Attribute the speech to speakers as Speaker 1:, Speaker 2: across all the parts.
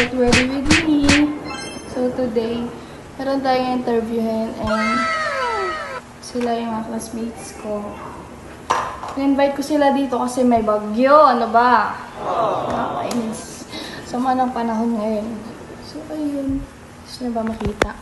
Speaker 1: get ready with me. So today, meron tayong interviewin and sila yung mga classmates ko. In-invite ko sila dito kasi may bagyo. Ano ba? Nakakainis. Sama ng panahon ngayon. So ayun. Gusto na ba makita?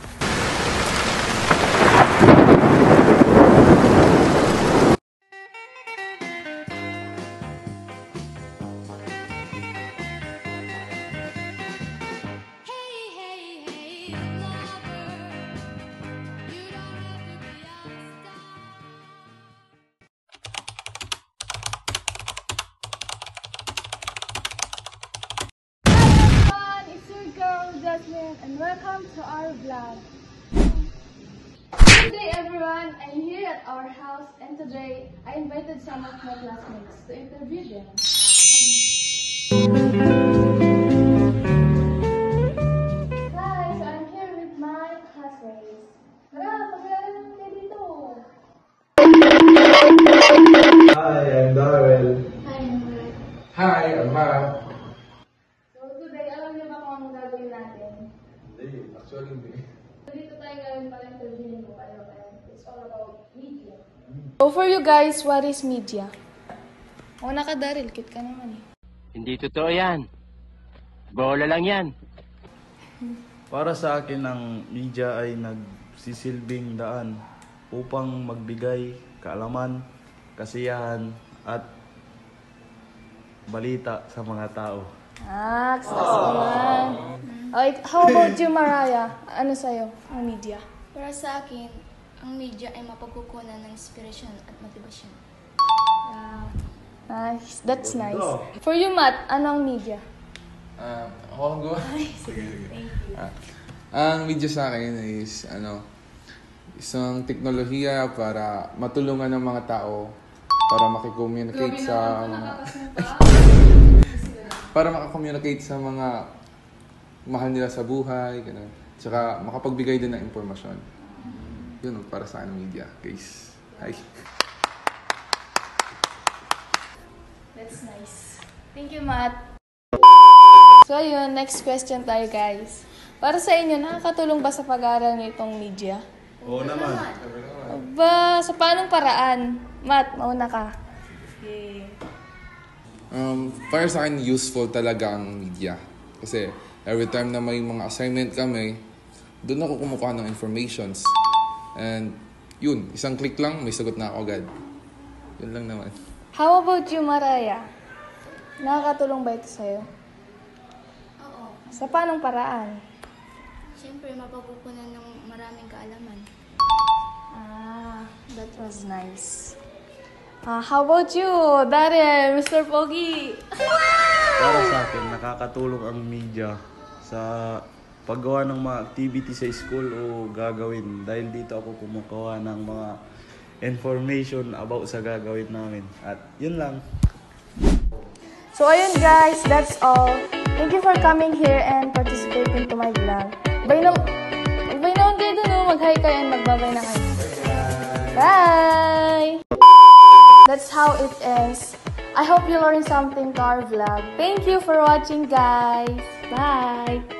Speaker 1: And welcome to our vlog. Good day everyone, I'm here at our house and today I invited some of my classmates to interview them. Hi, so I'm here with my classmates. Tara, paglalaro naman kayo dito.
Speaker 2: Hi, I'm Darrell.
Speaker 1: Hi, I'm Darrell.
Speaker 2: Hi, I'm Mark.
Speaker 1: So today, alam niyo ba kung anong gagawin natin?
Speaker 2: Actually, hindi.
Speaker 1: Dito tayo gawin para interviewin ko kayo. It's all about media. So for you guys, what is media? Una ka, Daryl. Cute ka naman eh.
Speaker 3: Hindi totoo yan. Bola lang yan.
Speaker 4: Para sa akin, ang media ay nagsisilbing daan upang magbigay kaalaman, kasiyahan, at balita sa mga tao.
Speaker 1: Gusto naman. Okay, how about you, Mariah? Ano sa'yo, ang media?
Speaker 5: Para sa akin, ang media ay mapagkukunan ng inspirasyon at motibasyon.
Speaker 1: Nice. That's nice. For you, Matt, anong media?
Speaker 6: Ako ang gawa. Sige. Ang media sa akin is, isang teknolohiya para matulungan ng mga tao para makicommunicate sa para makakommunicate sa mga mahal nila sa buhay, gano'n. Tsaka makapagbigay din ng impormasyon. Yun para sa akin media, guys. Hi.
Speaker 1: That's nice. Thank you, Matt. So, ayun, next question tayo, guys. Para sa inyo, nakakatulong ba sa pag-aaral niyo itong media?
Speaker 4: Oo naman.
Speaker 1: Ba, sa paanong paraan? Matt, mauna ka.
Speaker 6: Para sa akin, useful talaga ang media. Kasi every time na may mga assignment kami, doon ako kumukuha ng informations. And yun, isang click lang, may sagot na ako agad. Yun lang naman.
Speaker 1: How about you, Mariah? Nakakatulong ba ito sa'yo?
Speaker 5: Oo.
Speaker 1: Sa paanong paraan?
Speaker 5: Siyempre, mapagkukunan ng maraming kaalaman.
Speaker 1: That was nice. How about you, Darren, Mr. Pogi?
Speaker 4: Para sa akin, nakakatulong ang media sa paggawa ng mga activity sa school o gagawin. Dahil dito ako kumukuha ng mga information about sa gagawin namin. At yun lang.
Speaker 1: So ayun guys, that's all. Thank you for coming here and participating to my vlog. Bye na kayo dun, mag-hi kayo and magbabay na kayo. Bye! That's how it ends. I hope you learned something to our vlog. Thank you for watching, guys. Bye!